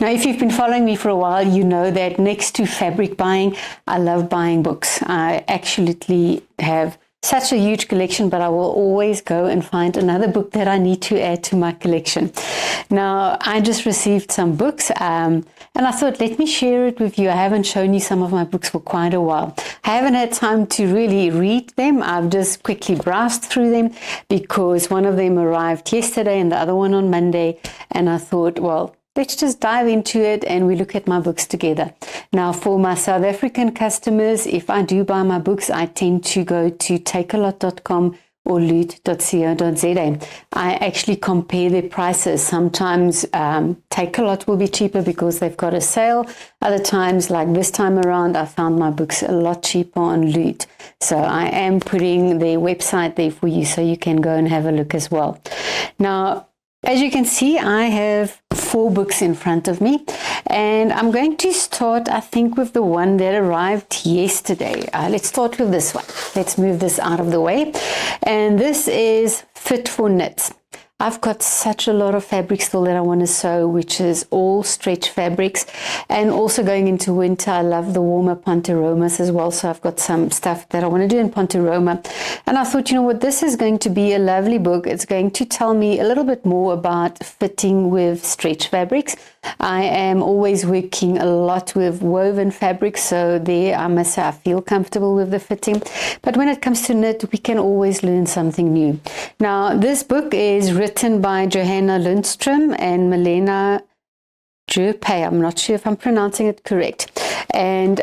Now, if you've been following me for a while, you know that next to fabric buying, I love buying books. I actually have such a huge collection, but I will always go and find another book that I need to add to my collection. Now, I just received some books and I thought, let me share it with you. I haven't shown you some of my books for quite a while. I haven't had time to really read them. I've just quickly browsed through them because one of them arrived yesterday and the other one on Monday. And I thought, well, let's just dive into it and we look at my books together. Now, for my South African customers, if I do buy my books, I tend to go to takealot.com or loot.co.za. I actually compare their prices. Sometimes Takealot will be cheaper because they've got a sale. Other times, like this time around, I found my books a lot cheaper on Loot. So I am putting their website there for you so you can go and have a look as well. Now, as you can see, I have 4 books in front of me, and I'm going to start, I think, with the one that arrived yesterday. Let's start with this one. Let's move this out of the way. And this is Fit for Knits. I've got such a lot of fabric still that I want to sew, which is all stretch fabrics. And also going into winter, I love the warmer Ponteromas as well. So I've got some stuff that I want to do in Ponteroma. And I thought, you know what, this is going to be a lovely book. It's going to tell me a little bit more about fitting with stretch fabrics. I am always working a lot with woven fabrics, so there I must say I feel comfortable with the fitting. But when it comes to knit, we can always learn something new. Now, this book is written by Johanna Lundström and Milena Jerpay. I'm not sure if I'm pronouncing it correct. And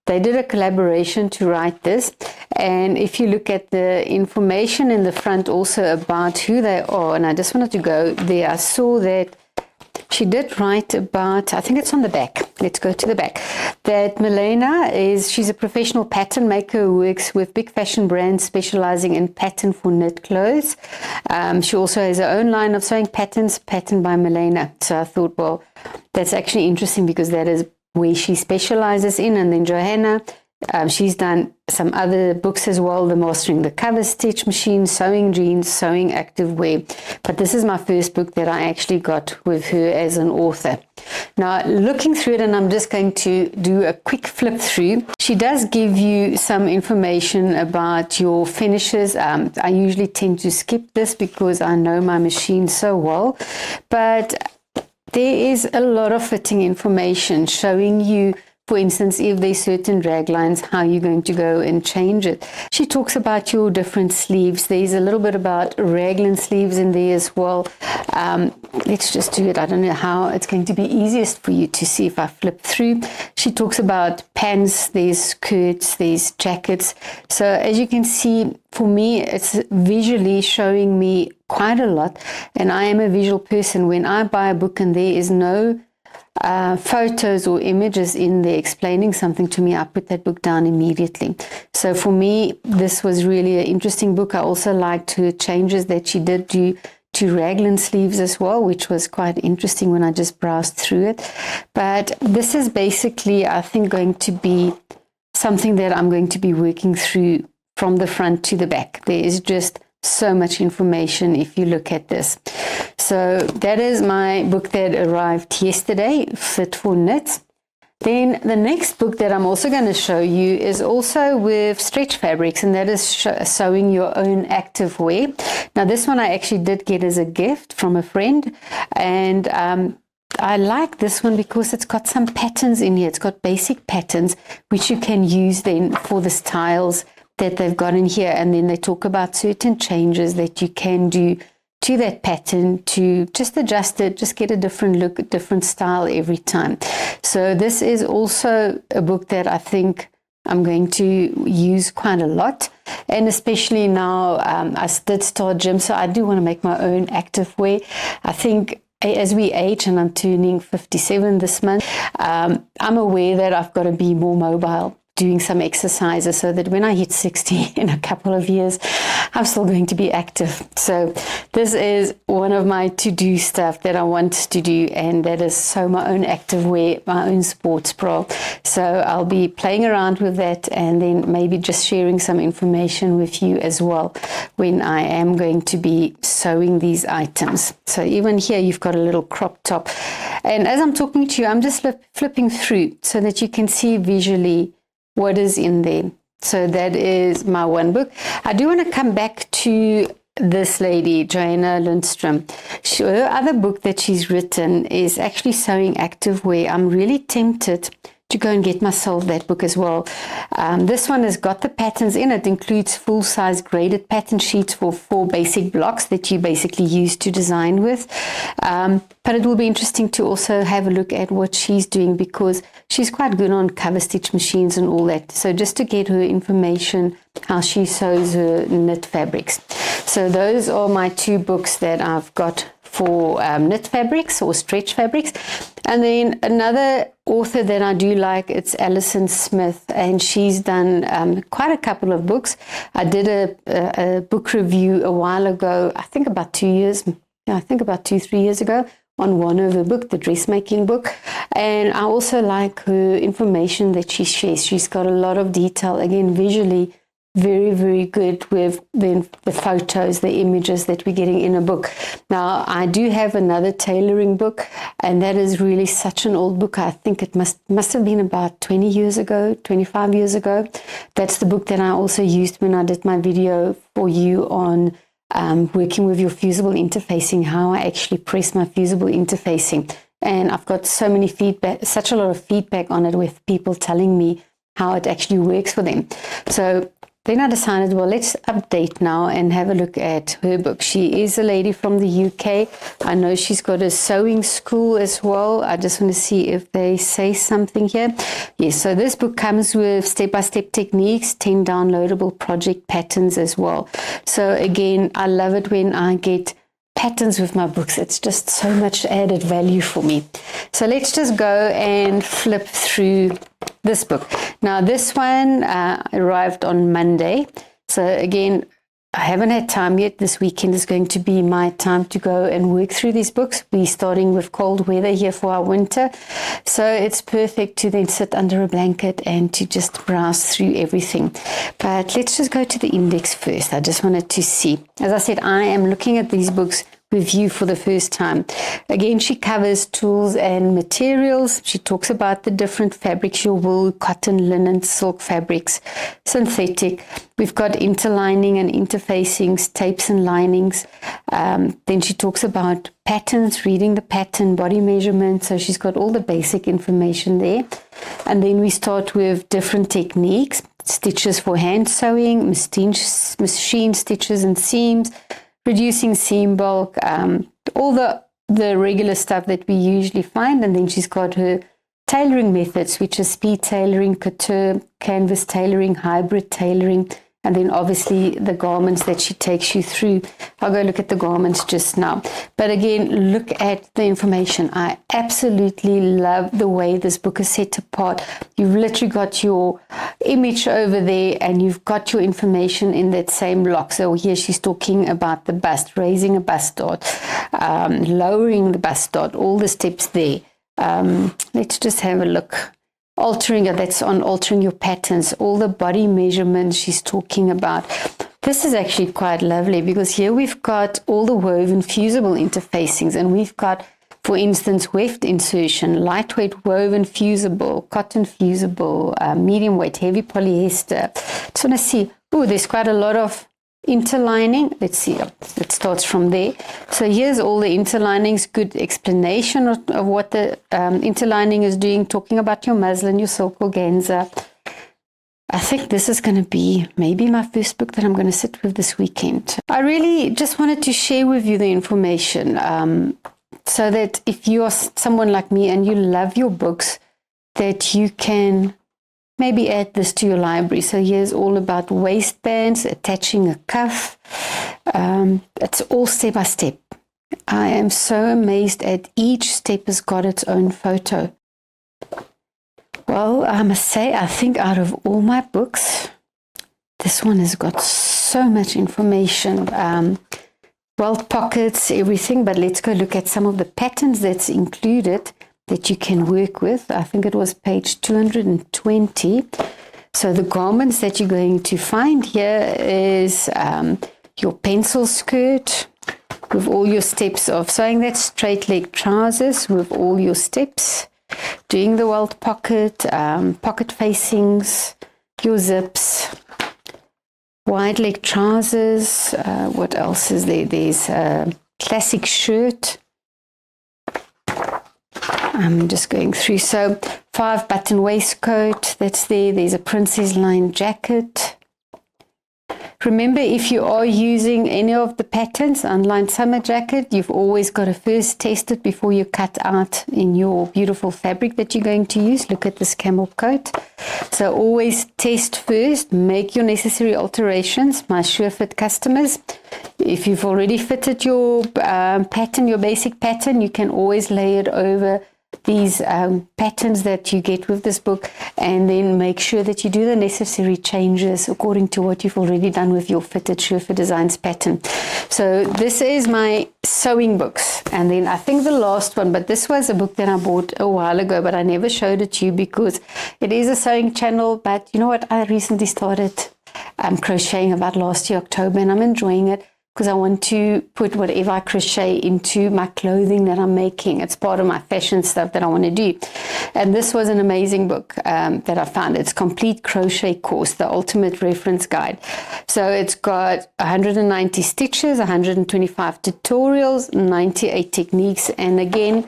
they did a collaboration to write this. And if you look at the information in the front also about who they are, and I just wanted to go there, I saw that she did write about, I think it's on the back. Let's go to the back. That Milena she's a professional pattern maker who works with big fashion brands specializing in pattern for knit clothes. She also has her own line of sewing patterns, Pattern by Milena. So I thought, well, that's actually interesting because that is where she specializes in. And then Johanna, she's done some other books as well, the Mastering the Cover Stitch Machine, Sewing Jeans, Sewing Activewear. But this is my first book that I actually got with her as an author. Now, looking through it, and I'm just going to do a quick flip through, she does give you some information about your finishes. I usually tend to skip this because I know my machine so well, but there is a lot of fitting information showing you, for instance, if there's certain drag lines, how you're going to go and change it. She talks about your different sleeves. There's a little bit about raglan sleeves in there as well. Let's just do it. I don't know how it's going to be easiest for you to see if I flip through. She talks about pants, there's skirts, there's jackets. So as you can see, for me, it's visually showing me quite a lot. And I am a visual person. When I buy a book and there is no photos or images in there explaining something to me, I put that book down immediately. So for me, this was really an interesting book. I also liked her changes that she did do to raglan sleeves as well, which was quite interesting when I just browsed through it. But this is basically, I think, going to be something that I'm going to be working through from the front to the back. There is just so much information if you look at this. So that is my book that arrived yesterday, Fit for Knits. Then the next book that I'm also going to show you is also with stretch fabrics, and that is Sewing Your Own Activewear. Now this one I actually did get as a gift from a friend, and I like this one because it's got some patterns in here. It's got basic patterns which you can use then for the styles that they've got in here, and then they talk about certain changes that you can do to that pattern to just adjust it, just get a different look, a different style every time. So this is also a book that I think I'm going to use quite a lot, and especially now I did start gym, so I do want to make my own activewear. I think as we age, and I'm turning 57 this month, I'm aware that I've got to be more mobile, doing some exercises, so that when I hit 60 in a couple of years, I'm still going to be active. So this is one of my to-do stuff that I want to do, and that is sew my own activewear, my own sports bra. So I'll be playing around with that, and then maybe just sharing some information with you as well when I am going to be sewing these items. So even here you've got a little crop top, and as I'm talking to you, I'm just flipping through so that you can see visually what is in there. So that is my one book. I do want to come back to this lady, Joanna Lindstrom. Her other book that she's written is actually Sewing Activewear. I'm really tempted to go and get myself that book as well. This one has got the patterns in it. Includes full-size graded pattern sheets for 4 basic blocks that you basically use to design with. But it will be interesting to also have a look at what she's doing, because she's quite good on cover stitch machines and all that. So just to get her information, how she sews her knit fabrics. So those are my 2 books that I've got for knit fabrics or stretch fabrics. And then another author that I do like, it's Alison Smith, and she's done quite a couple of books. I did a book review a while ago, I think about 2 years, I think about 2-3 years ago, on one of her book, the dressmaking book. And I also like her information that she shares. She's got a lot of detail, again, visually very, very good with the photos, the images that we're getting in a book. Now, I do have another tailoring book, and that is really such an old book. I think it must have been about 20 years ago, 25 years ago. That's the book that I also used when I did my video for you on working with your fusible interfacing, how I actually press my fusible interfacing. And I've got so many feedback, such a lot of feedback on it, with people telling me how it actually works for them. So then I decided, well, let's update now and have a look at her book. She is a lady from the UK. I know she's got a sewing school as well. I just want to see if they say something here. Yes, so this book comes with step-by-step techniques, 10 downloadable project patterns as well. So again, I love it when I get patterns with my books. It's just so much added value for me. So let's just go and flip through this book. Now this one arrived on Monday. So again, I haven't had time yet. This weekend is going to be my time to go and work through these books. We're starting with cold weather here for our winter. So it's perfect to then sit under a blanket and to just browse through everything. But let's just go to the index first. I just wanted to see. As I said, I am looking at these books with you for the first time. Again, she covers tools and materials. She talks about the different fabrics, your wool, cotton, linen, silk fabrics, synthetic. We've got interlining and interfacings, tapes and linings. Then she talks about patterns, reading the pattern, body measurement. So she's got all the basic information there. And then we start with different techniques, stitches for hand sewing, machine stitches and seams, reducing seam bulk, all the regular stuff that we usually find. And then she's got her tailoring methods, which is speed tailoring, couture, canvas tailoring, hybrid tailoring, and then obviously the garments that she takes you through. I'll go look at the garments just now. But again, look at the information. I absolutely love the way this book is set apart. You've literally got your image over there, and you've got your information in that same block. So here she's talking about the bust, raising a bust dot, lowering the bust dot, all the steps there. Let's just have a look. Altering it, that's on altering your patterns, all the body measurements she's talking about. This is actually quite lovely, because here we've got all the woven fusible interfacings, and we've got, for instance, weft insertion, lightweight woven fusible, cotton fusible, medium weight, heavy polyester. Just want to see, oh, there's quite a lot of interlining. Let's see, it starts from there. So here's all the interlinings, good explanation of what the interlining is doing, talking about your muslin, your silk organza. I think this is going to be maybe my first book that I'm going to sit with this weekend. I really just wanted to share with you the information so that if you are someone like me and you love your books, that you can maybe add this to your library. So here's all about waistbands, attaching a cuff. It's all step by step. I am so amazed at each step has got its own photo. Well, I must say, I think out of all my books, this one has got so much information. Welt pockets, everything, but let's go look at some of the patterns that's included that you can work with. I think it was page 220. So the garments that you're going to find here is your pencil skirt with all your steps of sewing that, straight leg trousers with all your steps, doing the welt pocket, pocket facings, your zips, wide leg trousers. What else is there? There's a classic shirt. I'm just going through. So 5-button waistcoat, that's there. There's a princess line jacket. Remember, if you are using any of the patterns, unlined summer jacket, you've always got to first test it before you cut out in your beautiful fabric that you're going to use. Look at this camel coat. So always test first, make your necessary alterations. My sure fit customers, if you've already fitted your pattern, your basic pattern, you can always lay it over these patterns that you get with this book, and then make sure that you do the necessary changes according to what you've already done with your fitted Sure Fit Designs pattern. So this is my sewing books, and then I think the last one, but this was a book that I bought a while ago, but I never showed it to you because it is a sewing channel. But you know what, I recently started crocheting about last year October, and I'm enjoying it because I want to put whatever I crochet into my clothing that I'm making. It's part of my fashion stuff that I want to do. And this was an amazing book that I found. It's Complete Crochet Course, the Ultimate Reference Guide. So it's got 190 stitches, 125 tutorials, 98 techniques. And again,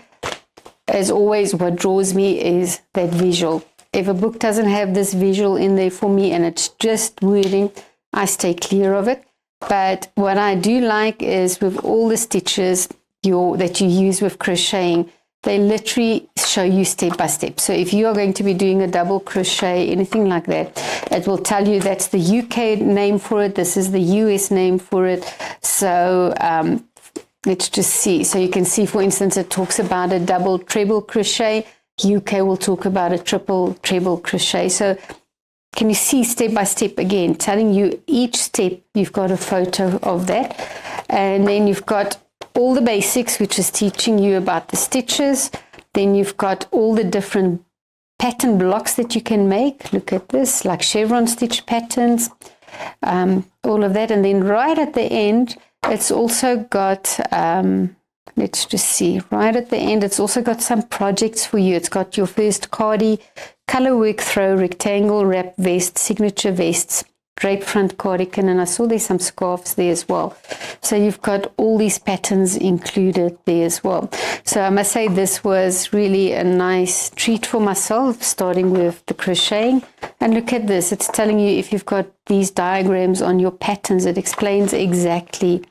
as always, what draws me is that visual. If a book doesn't have this visual in there for me and it's just wording, I stay clear of it. But what I do like is with all the stitches that you use with crocheting, they literally show you step by step. So if you are going to be doing a double crochet, anything like that, it will tell you that's the UK name for it, this is the US name for it. So let's just see. So you can see, for instance, it talks about a double treble crochet. UK will talk about a triple treble crochet. So can you see step by step again, telling you each step, you've got a photo of that. And then you've got all the basics, which is teaching you about the stitches. Then you've got all the different pattern blocks that you can make. Look at this, like chevron stitch patterns, all of that. And then right at the end, it's also got, let's just see, right at the end, it's also got some projects for you. It's got your first cardie, color work throw, rectangle wrap vest, signature vests, drape front cardigan, and I saw there's some scarves there as well. So you've got all these patterns included there as well. So I must say this was really a nice treat for myself, starting with the crocheting. And look at this, it's telling you if you've got these diagrams on your patterns, it explains exactly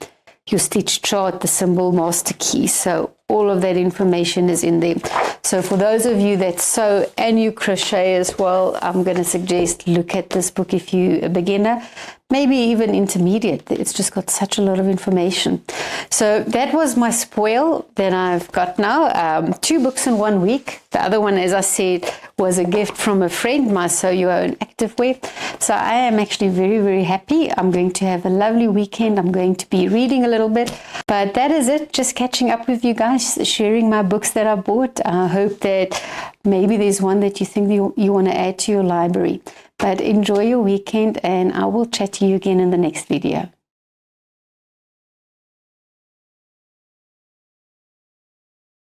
your stitch chart, the symbol, master key. So all of that information is in there. So for those of you that sew and you crochet as well, I'm going to suggest look at this book if you're a beginner, maybe even intermediate. It's just got such a lot of information. So that was my spoil that I've got now. 2 books in 1 week. The other one, as I said, was a gift from a friend, my Sew Your Own activewear. So I am actually very, very happy. I'm going to have a lovely weekend. I'm going to be reading a little bit. But that is it. Just catching up with you guys, sharing my books that I bought. I hope that maybe there's one that you think you want to add to your library. But enjoy your weekend, and I will chat to you again in the next video.